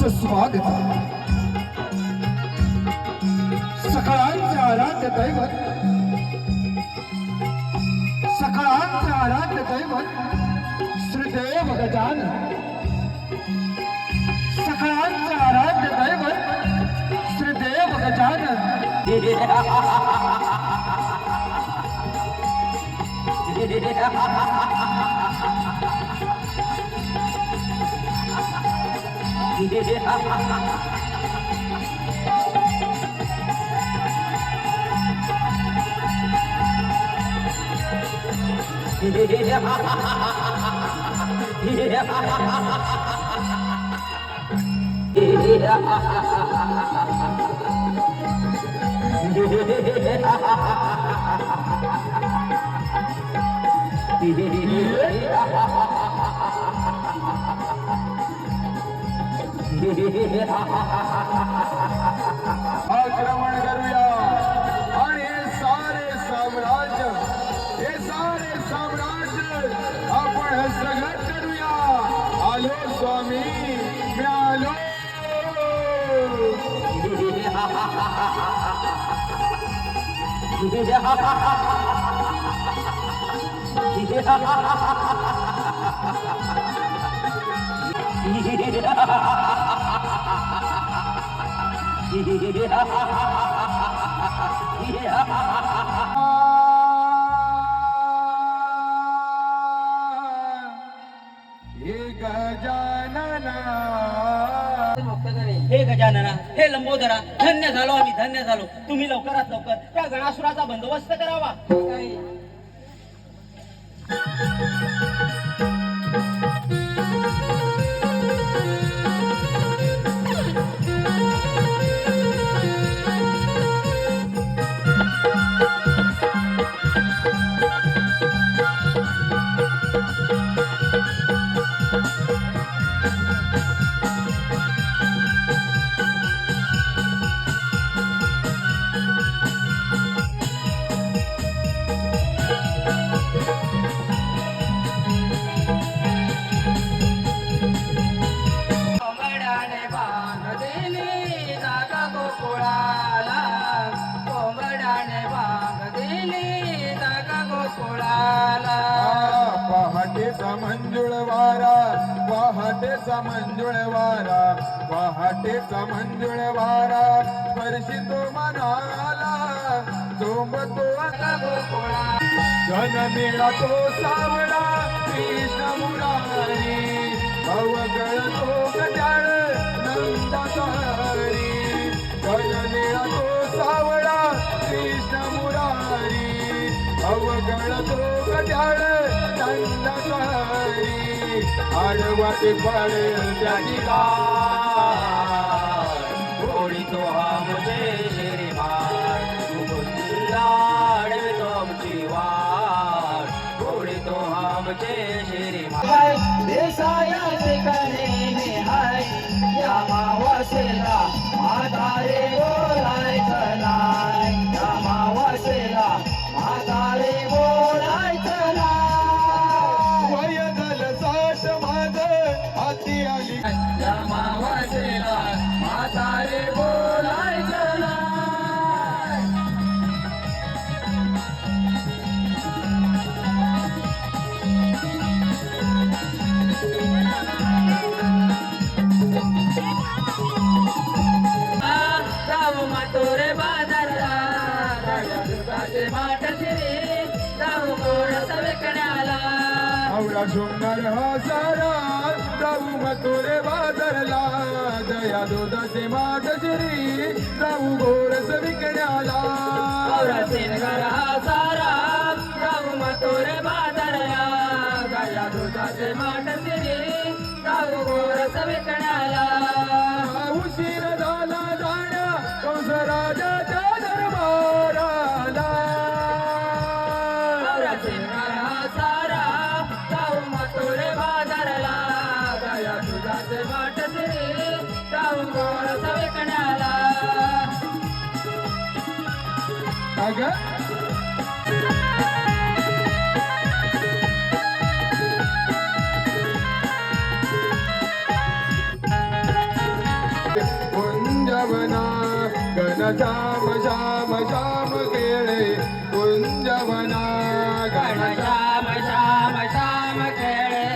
स्वागत. सकाळांचे आराध्य दैवत, सकाळांचे आराध्य दैवत श्रीदेव गजानन. सकाळांचे आराध्य दैवत श्रीदेव गजानन. आक्रमण करूया आणि हे सारे साम्राज्य आपण हस्तगत करूया. आलो स्वामी, मी आलो. हे गजानना, हे लंबोदरा, धन्य झालो आम्ही, धन्य झालो. तुम्ही लवकरात लवकर त्या गणासुराचा बंदोबस्त करावा. पहाटेचा मंजुळ वारा, पहाटेचा मंजुळ वारा स्पर्शितो मनाला, झोंबतो जनमेळा तो सावळा कृष्ण मुरारी, अवगळ तो गजाळ नंदाचा हरी. जनमेळा तो सावळा कृष्ण मुरारी, अवगळ तो गजाळ नंदाचा हरी. आडवाटे पाडे त्याची गाय, गोडी तो आमचे श्रीमान, मुकुंदाड तो आमची वाट, गोडी तो आमचे श्रीमान. देसायाचे कणे में हाय, या मावसेला म्हातारे बोलायचं नाय, या मावसेला म्हातारे बोलायचं नाय. या मावसेला म्हातारे बोलायचं नाय. जाऊ मातोरे बाजारला, दुधाचे माठ शिरी, जाऊ गोड सवेकण्याला. आवळा शृंगार हजारा, जाऊ मथुरे बाजारला, दया दुधाचे माठ शिरी, जाऊ गोरस विकण्याला. आवळा शृंगार हजारा, जाऊ मथुरे बाजारला, दया दुधाचे माठ शिरी, जाऊ गोरस विकण्याला. उशीर झाला जाण्या कंस राजाच्या दरबाराला. आवळा शृंगार हजारा, जाऊ मथुरे बाजारला, दया दुधाचे माठ शिरी, जाऊ गोरस विकण्याला. अगं श्याम श्याम श्याम खेळे कुंजवना श्याम श्याम श्याम खेळे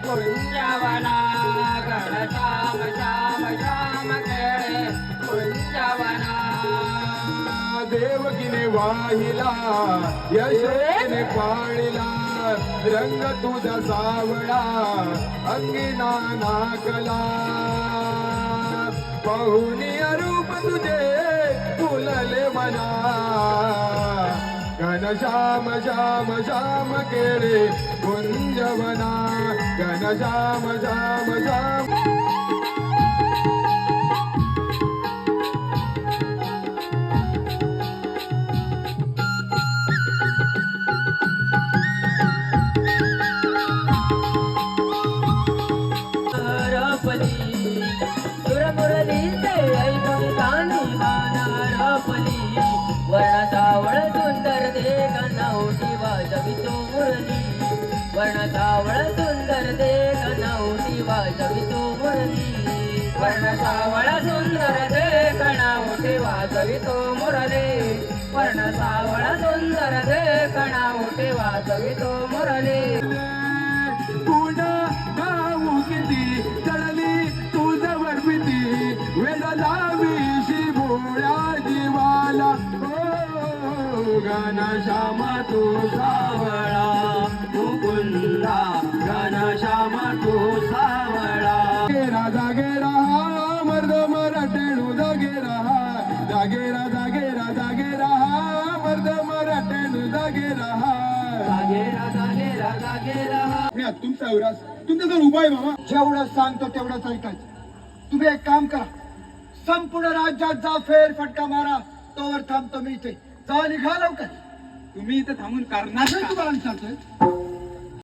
कुंजवना श्याम श्याम श्याम खेळे कुंजवना देवकीने वाहिला यशोदेने पाळिला रंग तुझा सावळा अंगी नाना कला पाहुनी रूप तुझे फुलले मना घन श्याम श्याम श्याम केळे कुंजवना घन श्याम श्याम श्याम वर्णसावळ सुंदर दे कन्हौटी वाजवितो मुरली वर्णसावळ सुंदर दे कन्हौटी वाजवितो मुरली वर्णसावळ सुंदर दे कन्हौटी वाजवितो मुरली वर्णसावळ सुंदर दे कन्हौटी वाजवितो मुरली तुझा गाऊ किती चढली तुझवर भीती वेळ लावीशी भोळ्या जीवाला घन श्याम तू सावळा मुकुंदा घन श्याम तू सावळा जागे रहा मर्द मराठेणू जागे रहा जागेरा जागेरा जागे रहा मर्द मराठेणू जागे रहा जागेरा जागेरा जागेरा तुमचा एवढाच तुमचा जर उभा आहे मामा जेवढं सांगतो तेवढंच ऐकायचं तुम्ही एक काम करा संपूर्ण राज्यात जा फेर फटका मारा तोवर थांबतो मी इथे जा निघा लवकर तुम्ही इथे थांबून करणार नाही तुम्हाला विचारतोय